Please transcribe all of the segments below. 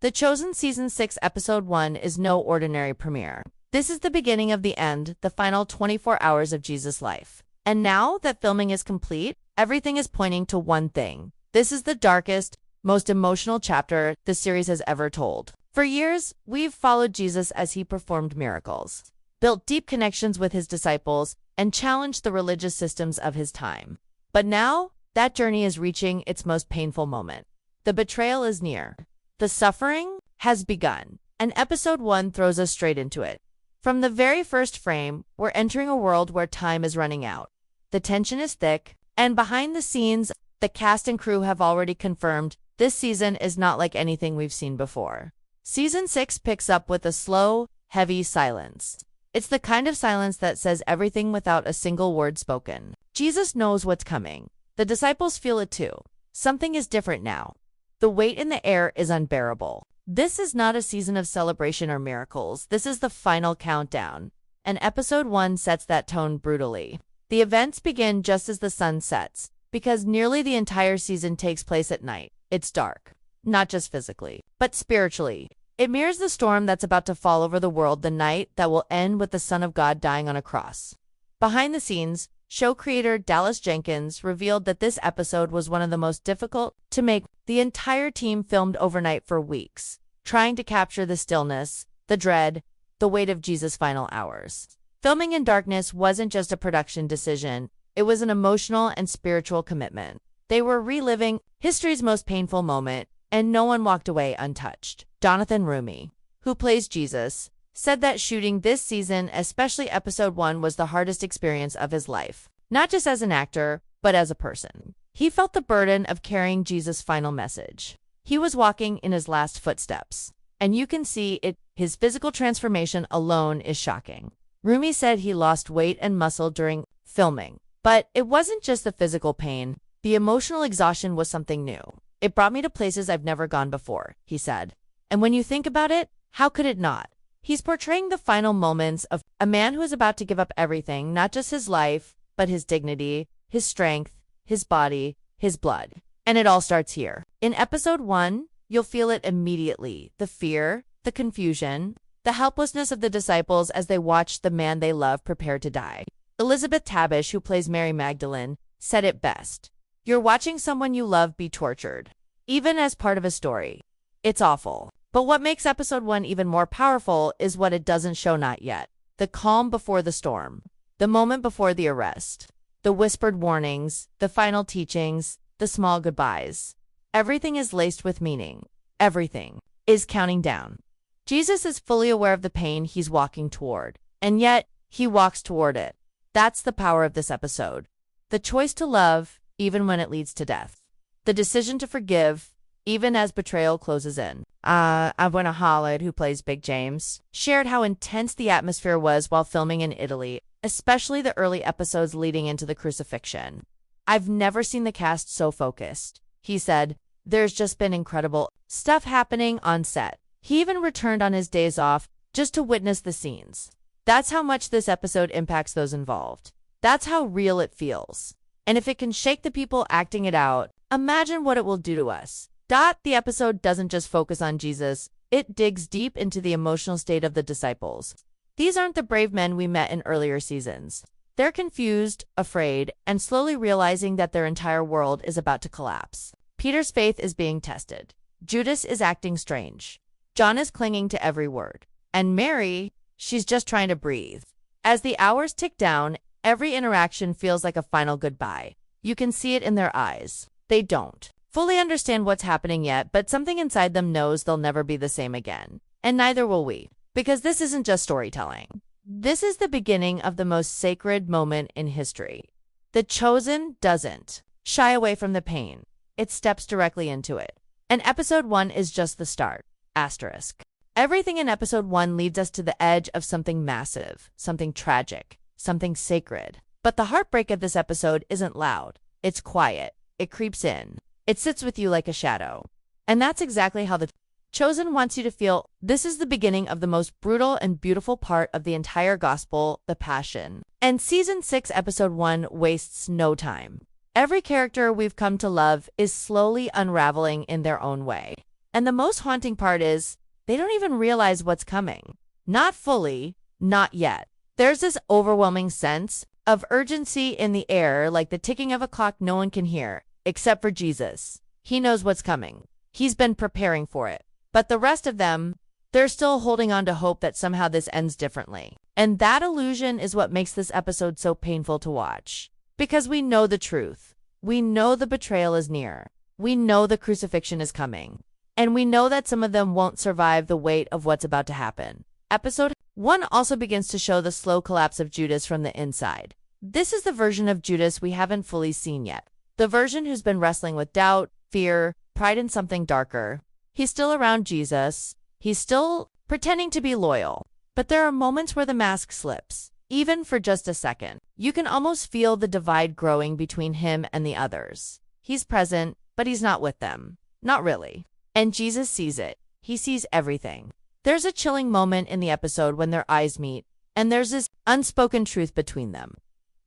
The Chosen Season 6 Episode 1 is no ordinary premiere. This is the beginning of the end, the final 24 hours of Jesus' life. And now that filming is complete, everything is pointing to one thing. This is the darkest, most emotional chapter the series has ever told. For years, we've followed Jesus as he performed miracles, built deep connections with his disciples, and challenged the religious systems of his time. But now, that journey is reaching its most painful moment. The betrayal is near. The suffering has begun, and Episode 1 throws us straight into it. From the very first frame, we're entering a world where time is running out. The tension is thick, and behind the scenes, the cast and crew have already confirmed this season is not like anything we've seen before. Season 6 picks up with a slow, heavy silence. It's the kind of silence that says everything without a single word spoken. Jesus knows what's coming. The disciples feel it too. Something is different now. The weight in the air is unbearable. This is not a season of celebration or miracles. This is the final countdown, and Episode 1 sets that tone brutally. The events begin just as the sun sets, because nearly the entire season takes place at night. It's dark, not just physically, but spiritually. It mirrors the storm that's about to fall over the world, the night that will end with the Son of God dying on a cross. Behind the scenes, show creator Dallas Jenkins revealed that this episode was one of the most difficult to make. The entire team filmed overnight for weeks, trying to capture the stillness, the dread, the weight of Jesus' final hours. Filming in darkness wasn't just a production decision, it was an emotional and spiritual commitment. They were reliving history's most painful moment, and no one walked away untouched. Jonathan Roumie, who plays Jesus, said that shooting this season, especially Episode 1, was the hardest experience of his life. Not just as an actor, but as a person. He felt the burden of carrying Jesus' final message. He was walking in his last footsteps, and you can see it. His physical transformation alone is shocking. Roumie said he lost weight and muscle during filming, but it wasn't just the physical pain. The emotional exhaustion was something new. It brought me to places I've never gone before, he said. And when you think about it, how could it not? He's portraying the final moments of a man who is about to give up everything, not just his life, but his dignity, his strength, his body, his blood. And it all starts here. In Episode 1, you'll feel it immediately. The fear, the confusion, the helplessness of the disciples as they watch the man they love prepare to die. Elizabeth Tabish, who plays Mary Magdalene, said it best. You're watching someone you love be tortured, even as part of a story. It's awful. But what makes Episode 1 even more powerful is what it doesn't show not yet. The calm before the storm. The moment before the arrest. The whispered warnings. The final teachings. The small goodbyes. Everything is laced with meaning. Everything is counting down. Jesus is fully aware of the pain he's walking toward, and yet he walks toward it. That's the power of this episode. The choice to love, even when it leads to death. The decision to forgive, even as betrayal closes in. Abuna Khalid, who plays Big James, shared how intense the atmosphere was while filming in Italy, especially the early episodes leading into the Crucifixion. I've never seen the cast so focused. He said, there's just been incredible stuff happening on set. He even returned on his days off just to witness the scenes. That's how much this episode impacts those involved. That's how real it feels. And if it can shake the people acting it out, imagine what it will do to us. The episode doesn't just focus on Jesus, it digs deep into the emotional state of the disciples. These aren't the brave men we met in earlier seasons. They're confused, afraid, and slowly realizing that their entire world is about to collapse. Peter's faith is being tested. Judas is acting strange. John is clinging to every word. And Mary, she's just trying to breathe. As the hours tick down, every interaction feels like a final goodbye. You can see it in their eyes. They don't fully understand what's happening yet, but something inside them knows they'll never be the same again. And neither will we. Because this isn't just storytelling. This is the beginning of the most sacred moment in history. The Chosen doesn't shy away from the pain. It steps directly into it. And Episode 1 is just the start. Asterisk. Everything in Episode 1 leads us to the edge of something massive, something tragic, something sacred. But the heartbreak of this episode isn't loud. It's quiet. It creeps in. It sits with you like a shadow. And that's exactly how the Chosen wants you to feel. This is the beginning of the most brutal and beautiful part of the entire gospel, the Passion. And Season 6, Episode 1 wastes no time. Every character we've come to love is slowly unraveling in their own way. And the most haunting part is, they don't even realize what's coming. Not fully, not yet. There's this overwhelming sense of urgency in the air, like the ticking of a clock no one can hear, except for Jesus. He knows what's coming. He's been preparing for it. But the rest of them, they're still holding on to hope that somehow this ends differently. And that illusion is what makes this episode so painful to watch. Because we know the truth. We know the betrayal is near. We know the crucifixion is coming. And we know that some of them won't survive the weight of what's about to happen. Episode 1 also begins to show the slow collapse of Judas from the inside. This is the version of Judas we haven't fully seen yet. The version who's been wrestling with doubt, fear, pride in something darker. He's still around Jesus. He's still pretending to be loyal. But there are moments where the mask slips, even for just a second. You can almost feel the divide growing between him and the others. He's present, but he's not with them. Not really. And Jesus sees it. He sees everything. There's a chilling moment in the episode when their eyes meet, and there's this unspoken truth between them.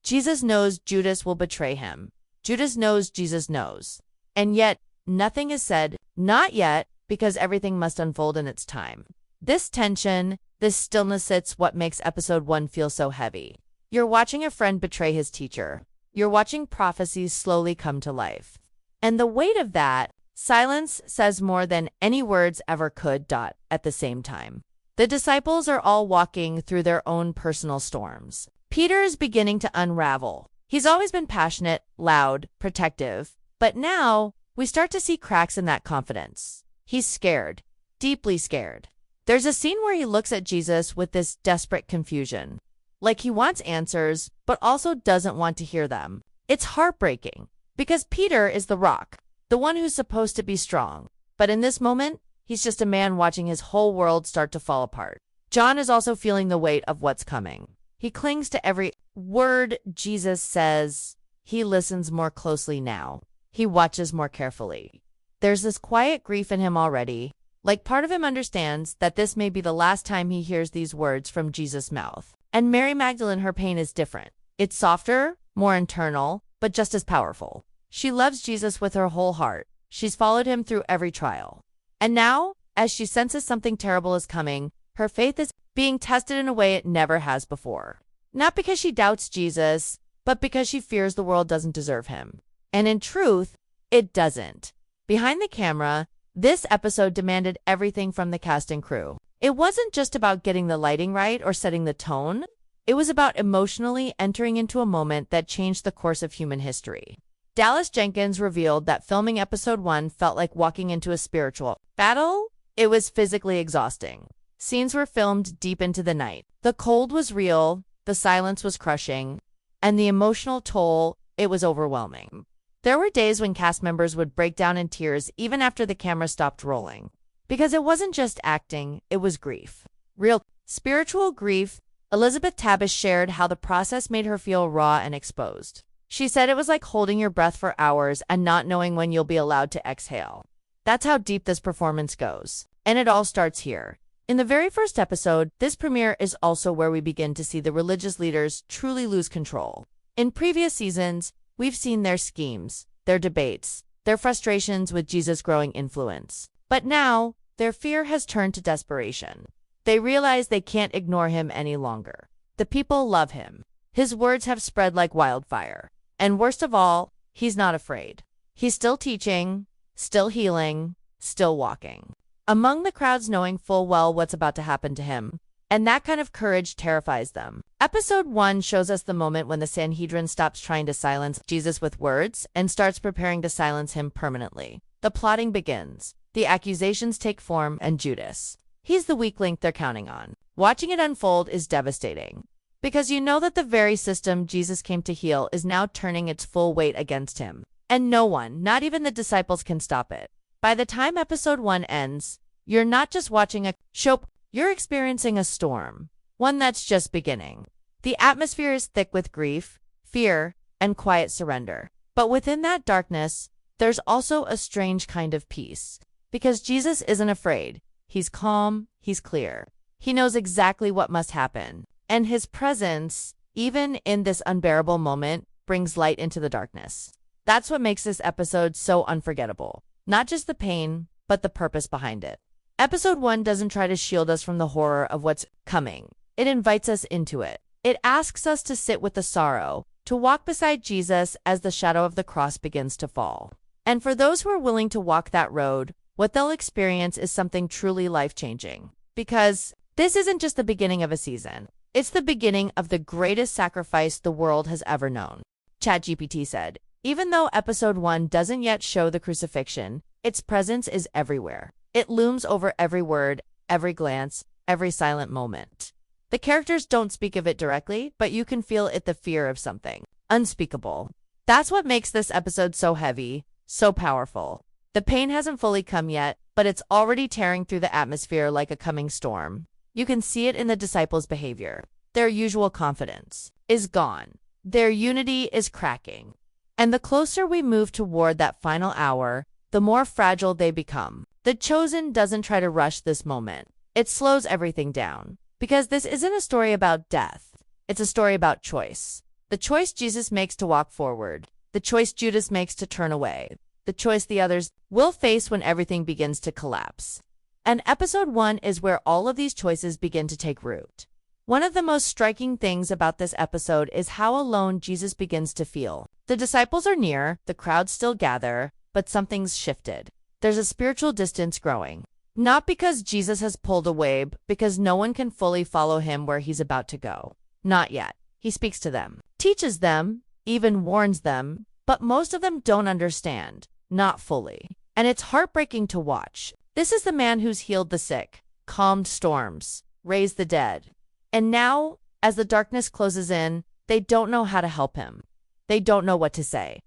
Jesus knows Judas will betray him. Judas knows Jesus knows. And yet, nothing is said, not yet, because everything must unfold in its time. This tension, this stillness, it's what makes episode 1 feel so heavy. You're watching a friend betray his teacher. You're watching prophecies slowly come to life. And the weight of that, silence says more than any words ever could. At the same time, the disciples are all walking through their own personal storms. Peter is beginning to unravel. He's always been passionate, loud, protective, but now we start to see cracks in that confidence. He's scared, deeply scared. There's a scene where he looks at Jesus with this desperate confusion, like he wants answers, but also doesn't want to hear them. It's heartbreaking, because Peter is the rock, the one who's supposed to be strong. But in this moment, he's just a man watching his whole world start to fall apart. John is also feeling the weight of what's coming. He clings to every word Jesus says. He listens more closely now. He watches more carefully. There's this quiet grief in him already. Like part of him understands that this may be the last time he hears these words from Jesus' mouth. And Mary Magdalene, her pain is different. It's softer, more internal, but just as powerful. She loves Jesus with her whole heart. She's followed him through every trial. And now, as she senses something terrible is coming, her faith is being tested in a way it never has before. Not because she doubts Jesus, but because she fears the world doesn't deserve him. And in truth, it doesn't. Behind the camera, this episode demanded everything from the cast and crew. It wasn't just about getting the lighting right or setting the tone. It was about emotionally entering into a moment that changed the course of human history. Dallas Jenkins revealed that filming episode 1 felt like walking into a spiritual battle. It was physically exhausting. Scenes were filmed deep into the night. The cold was real, the silence was crushing, and the emotional toll, it was overwhelming. There were days when cast members would break down in tears even after the camera stopped rolling. Because it wasn't just acting, it was grief. Real, spiritual grief. Elizabeth Tabish shared how the process made her feel raw and exposed. She said it was like holding your breath for hours and not knowing when you'll be allowed to exhale. That's how deep this performance goes. And it all starts here. In the very first episode, this premiere is also where we begin to see the religious leaders truly lose control. In previous seasons, we've seen their schemes, their debates, their frustrations with Jesus' growing influence. But now, their fear has turned to desperation. They realize they can't ignore him any longer. The people love him. His words have spread like wildfire. And worst of all, he's not afraid. He's still teaching, still healing, still walking among the crowds, knowing full well what's about to happen to him. And that kind of courage terrifies them. Episode 1 shows us the moment when the Sanhedrin stops trying to silence Jesus with words and starts preparing to silence him permanently. The plotting begins. The accusations take form, and Judas, he's the weak link they're counting on. Watching it unfold is devastating. Because you know that the very system Jesus came to heal is now turning its full weight against him. And no one, not even the disciples, can stop it. By the time episode 1 ends, you're not just watching a show, you're experiencing a storm. One that's just beginning. The atmosphere is thick with grief, fear, and quiet surrender. But within that darkness, there's also a strange kind of peace. Because Jesus isn't afraid. He's calm, he's clear. He knows exactly what must happen. And his presence, even in this unbearable moment, brings light into the darkness. That's what makes this episode so unforgettable. Not just the pain, but the purpose behind it. Episode 1 doesn't try to shield us from the horror of what's coming. It invites us into it. It asks us to sit with the sorrow, to walk beside Jesus as the shadow of the cross begins to fall. And for those who are willing to walk that road, what they'll experience is something truly life-changing. Because this isn't just the beginning of a season. It's the beginning of the greatest sacrifice the world has ever known. ChatGPT said, even though episode 1 doesn't yet show the crucifixion, its presence is everywhere. It looms over every word, every glance, every silent moment. The characters don't speak of it directly, but you can feel it, the fear of something unspeakable. That's what makes this episode so heavy, so powerful. The pain hasn't fully come yet, but it's already tearing through the atmosphere like a coming storm. You can see it in the disciples' behavior. Their usual confidence is gone. Their unity is cracking. And the closer we move toward that final hour, the more fragile they become. The Chosen doesn't try to rush this moment. It slows everything down. Because this isn't a story about death. It's a story about choice. The choice Jesus makes to walk forward. The choice Judas makes to turn away. The choice the others will face when everything begins to collapse. And episode 1 is where all of these choices begin to take root. One of the most striking things about this episode is how alone Jesus begins to feel. The disciples are near, the crowds still gather, but something's shifted. There's a spiritual distance growing. Not because Jesus has pulled away, but because no one can fully follow him where he's about to go. Not yet. He speaks to them, teaches them, even warns them, but most of them don't understand. Not fully. And it's heartbreaking to watch. This is the man who's healed the sick, calmed storms, raised the dead. And now, as the darkness closes in, they don't know how to help him. They don't know what to say.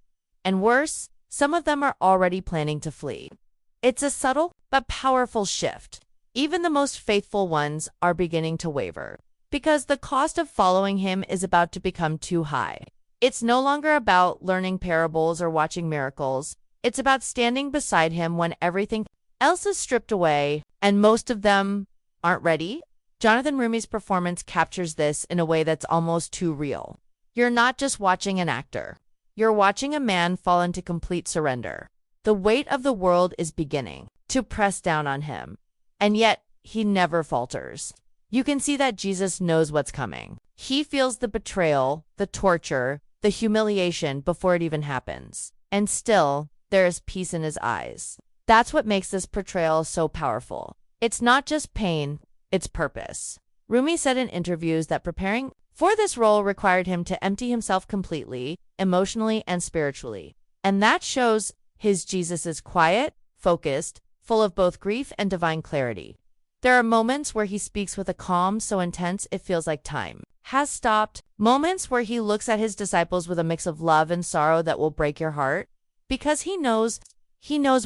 And worse, some of them are already planning to flee. It's a subtle but powerful shift. Even the most faithful ones are beginning to waver. Because the cost of following him is about to become too high. It's no longer about learning parables or watching miracles. It's about standing beside him when everything else is stripped away, and most of them aren't ready. Jonathan Roumie's performance captures this in a way that's almost too real. You're not just watching an actor. You're watching a man fall into complete surrender. The weight of the world is beginning to press down on him, and yet he never falters. You can see that Jesus knows what's coming. He feels the betrayal, the torture, the humiliation before it even happens. And still, there is peace in his eyes. That's what makes this portrayal so powerful. It's not just pain, it's purpose. Roumie said in interviews that preparing for this role required him to empty himself completely, emotionally and spiritually. And that shows his Jesus is quiet, focused, full of both grief and divine clarity. There are moments where he speaks with a calm so intense it feels like time has stopped. Moments where he looks at his disciples with a mix of love and sorrow that will break your heart. Because he knows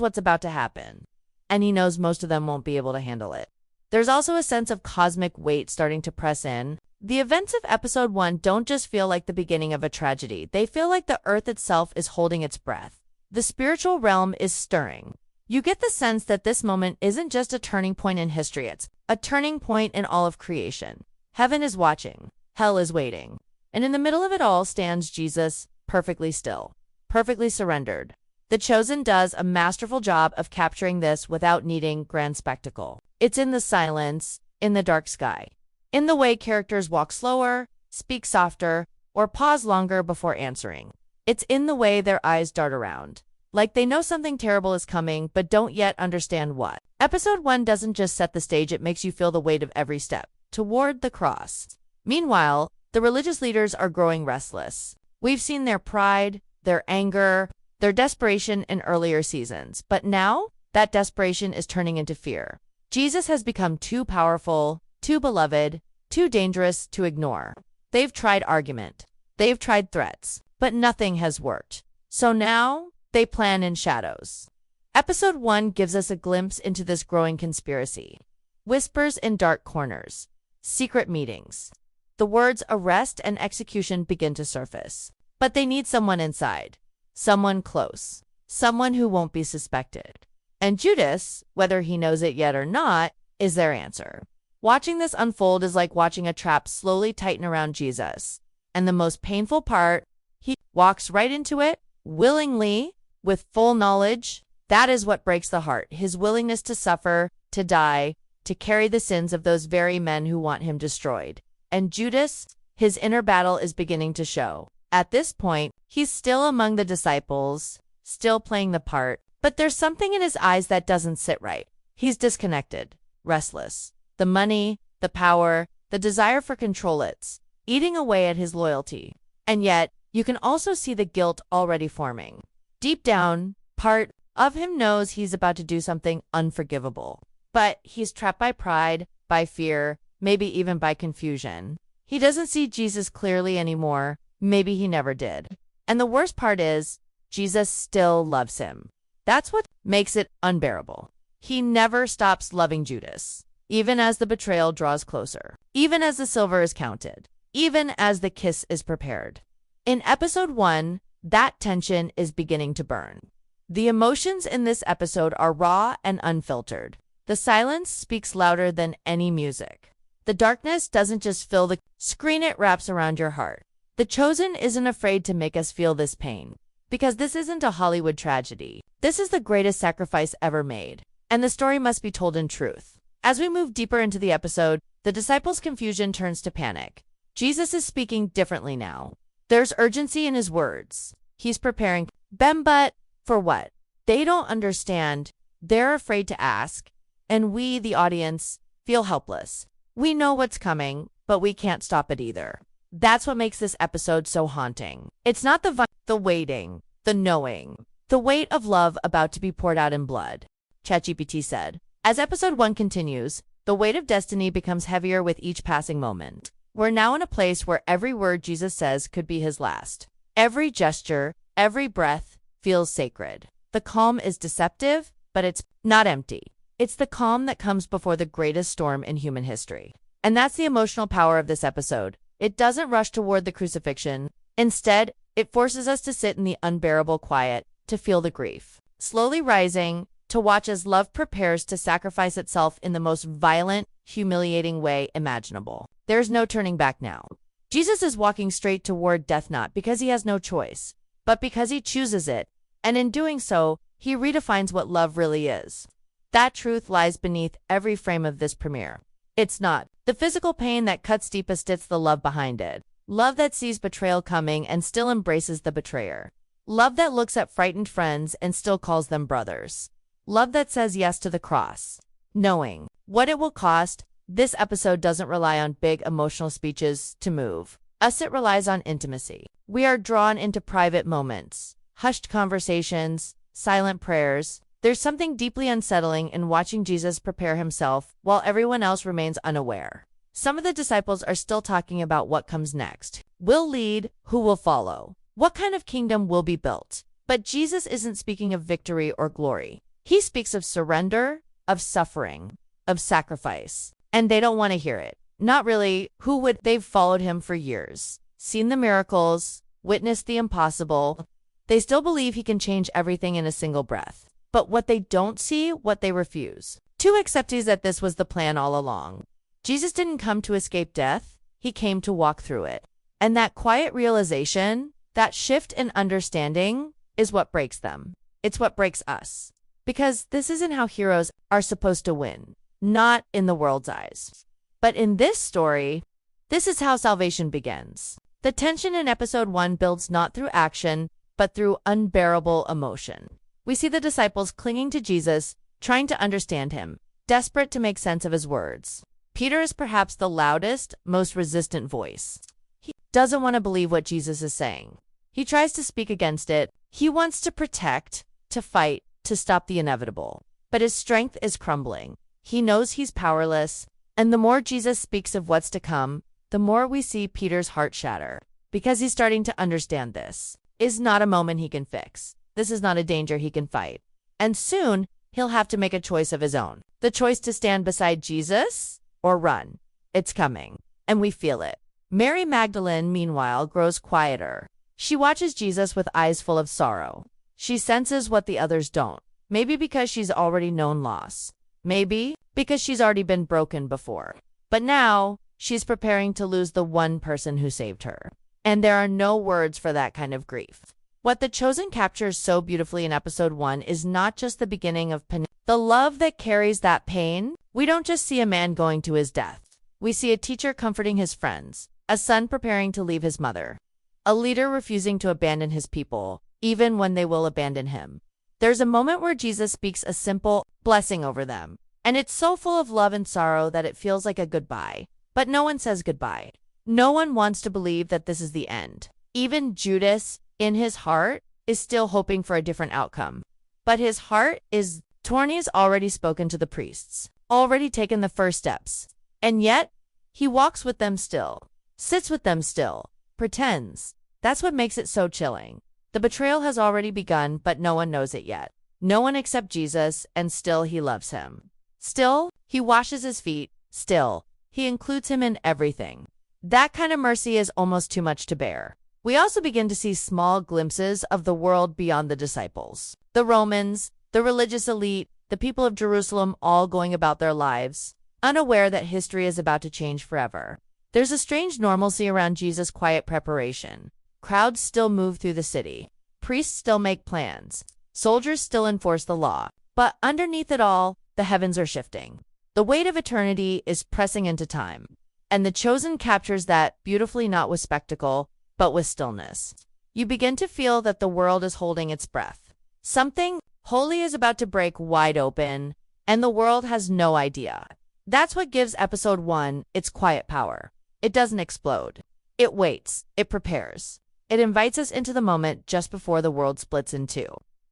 what's about to happen. And he knows most of them won't be able to handle it. There's also a sense of cosmic weight starting to press in. The events of episode 1 don't just feel like the beginning of a tragedy. They feel like the earth itself is holding its breath. The spiritual realm is stirring. You get the sense that this moment isn't just a turning point in history, it's a turning point in all of creation. Heaven is watching, hell is waiting, and in the middle of it all stands Jesus, perfectly still, perfectly surrendered. The Chosen does a masterful job of capturing this without needing grand spectacle. It's in the silence, in the dark sky, in the way characters walk slower, speak softer, or pause longer before answering. It's in the way their eyes dart around. Like they know something terrible is coming, but don't yet understand what. Episode 1 doesn't just set the stage, it makes you feel the weight of every step toward the cross. Meanwhile, the religious leaders are growing restless. We've seen their pride, their anger, their desperation in earlier seasons, but now that desperation is turning into fear. Jesus has become too powerful, too beloved, too dangerous to ignore. They've tried argument. They've tried threats, but nothing has worked. So now, they plan in shadows. Episode 1 gives us a glimpse into this growing conspiracy. Whispers in dark corners. Secret meetings. The words arrest and execution begin to surface. But they need someone inside. Someone close. Someone who won't be suspected. And Judas, whether he knows it yet or not, is their answer. Watching this unfold is like watching a trap slowly tighten around Jesus. And the most painful part, he walks right into it, willingly, with full knowledge, That is what breaks the heart, his willingness to suffer, to die, to carry the sins of those very men who want him destroyed. And Judas, his inner battle is beginning to show. At this point, he's still among the disciples, still playing the part, but there's something in his eyes that doesn't sit right. He's disconnected, restless. The money, the power, the desire for control, it's eating away at his loyalty. And yet, you can also see the guilt already forming. Deep down, part of him knows he's about to do something unforgivable. But he's trapped by pride, by fear, maybe even by confusion. He doesn't see Jesus clearly anymore. Maybe he never did. And the worst part is, Jesus still loves him. That's what makes it unbearable. He never stops loving Judas, even as the betrayal draws closer, even as the silver is counted, even as the kiss is prepared. In episode 1, that tension is beginning to burn. The emotions in this episode are raw and unfiltered. The silence speaks louder than any music. The darkness doesn't just fill the screen, it wraps around your heart. The Chosen isn't afraid to make us feel this pain, because this isn't a Hollywood tragedy. This is the greatest sacrifice ever made, and the story must be told in truth. As we move deeper into the episode, the disciples' confusion turns to panic. Jesus is speaking differently now. There's urgency in his words. He's preparing them, but for what? They don't understand. They're afraid to ask, and we, the audience, feel helpless. We know what's coming, but we can't stop it either. That's what makes this episode so haunting. It's not the waiting, the knowing, the weight of love about to be poured out in blood. ChatGPT said. As episode 1 continues, the weight of destiny becomes heavier with each passing moment. We're now in a place where every word Jesus says could be his last. Every gesture, every breath feels sacred. The calm is deceptive, but it's not empty. It's the calm that comes before the greatest storm in human history. And that's the emotional power of this episode. It doesn't rush toward the crucifixion. Instead, it forces us to sit in the unbearable quiet, to feel the grief slowly rising, to watch as love prepares to sacrifice itself in the most violent, humiliating way imaginable. There's no turning back now. Jesus is walking straight toward death not because he has no choice, but because he chooses it, and in doing so, he redefines what love really is. That truth lies beneath every frame of this premiere. It's not the physical pain that cuts deepest, it's the love behind it. Love that sees betrayal coming and still embraces the betrayer. Love that looks at frightened friends and still calls them brothers. Love that says yes to the cross. Knowing what it will cost, this episode doesn't rely on big emotional speeches to move us. It relies on intimacy. We are drawn into private moments, hushed conversations, silent prayers. There's something deeply unsettling in watching Jesus prepare himself while everyone else remains unaware. Some of the disciples are still talking about what comes next. Will lead, who will follow? What kind of kingdom will be built? But Jesus isn't speaking of victory or glory. He speaks of surrender, of suffering, of sacrifice. And they don't want to hear it. Not really. Who would? They've followed him for years, seen the miracles, witnessed the impossible. They still believe he can change everything in a single breath. But what they don't see, what they refuse to accept is that this was the plan all along. Jesus didn't come to escape death. He came to walk through it. And that quiet realization, that shift in understanding, is what breaks them. It's what breaks us. Because this isn't how heroes are supposed to win. Not in the world's eyes. But in this story, this is how salvation begins. The tension in episode 1 builds not through action, but through unbearable emotion. We see the disciples clinging to Jesus, trying to understand him, desperate to make sense of his words. Peter is perhaps the loudest, most resistant voice. He doesn't want to believe what Jesus is saying. He tries to speak against it. He wants to protect, to fight, to stop the inevitable. But his strength is crumbling. He knows he's powerless, and the more Jesus speaks of what's to come, the more we see Peter's heart shatter. Because he's starting to understand this is not a moment he can fix. This is not a danger he can fight. And soon, he'll have to make a choice of his own. The choice to stand beside Jesus or run. It's coming, and we feel it. Mary Magdalene, meanwhile, grows quieter. She watches Jesus with eyes full of sorrow. She senses what the others don't. Maybe because she's already known loss. Maybe because she's already been broken before. But now, she's preparing to lose the one person who saved her. And there are no words for that kind of grief. What The Chosen captures so beautifully in episode 1 is not just the beginning of the love that carries that pain. We don't just see a man going to his death. We see a teacher comforting his friends, a son preparing to leave his mother, a leader refusing to abandon his people, even when they will abandon him. There's a moment where Jesus speaks a simple blessing over them, and it's so full of love and sorrow that it feels like a goodbye. But no one says goodbye. No one wants to believe that this is the end. Even Judas, in his heart, is still hoping for a different outcome. But his heart is torn. He's already spoken to the priests, already taken the first steps. And yet, he walks with them still, sits with them still, pretends. That's what makes it so chilling. The betrayal has already begun, but no one knows it yet. No one except Jesus, and still he loves him. Still, he washes his feet. Still, he includes him in everything. That kind of mercy is almost too much to bear. We also begin to see small glimpses of the world beyond the disciples. The Romans, the religious elite, the people of Jerusalem, all going about their lives, unaware that history is about to change forever. There's a strange normalcy around Jesus' quiet preparation. Crowds still move through the city. Priests still make plans. Soldiers still enforce the law. But underneath it all, the heavens are shifting. The weight of eternity is pressing into time. And The Chosen captures that beautifully, not with spectacle, but with stillness. You begin to feel that the world is holding its breath. Something holy is about to break wide open, and the world has no idea. That's what gives episode 1 its quiet power. It doesn't explode. It waits. It prepares. It invites us into the moment just before the world splits in two.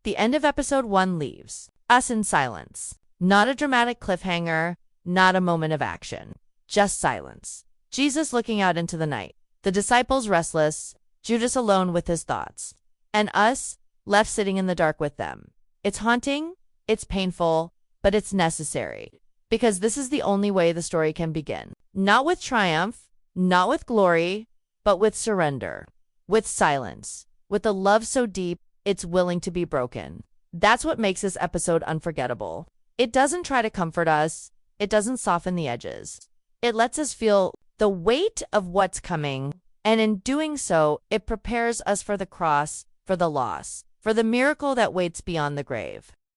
The end of episode 1 leaves us in silence. Not a dramatic cliffhanger, not a moment of action. Just silence. Jesus looking out into the night. The disciples restless, Judas alone with his thoughts, and us left sitting in the dark with them. It's haunting, it's painful, but it's necessary, because this is the only way the story can begin. Not with triumph, not with glory, but with surrender, with silence, with a love so deep it's willing to be broken. That's what makes this episode unforgettable. It doesn't try to comfort us, it doesn't soften the edges. It lets us feel the weight of what's coming, and in doing so, it prepares us for the cross, for the loss, for the miracle that waits beyond the grave.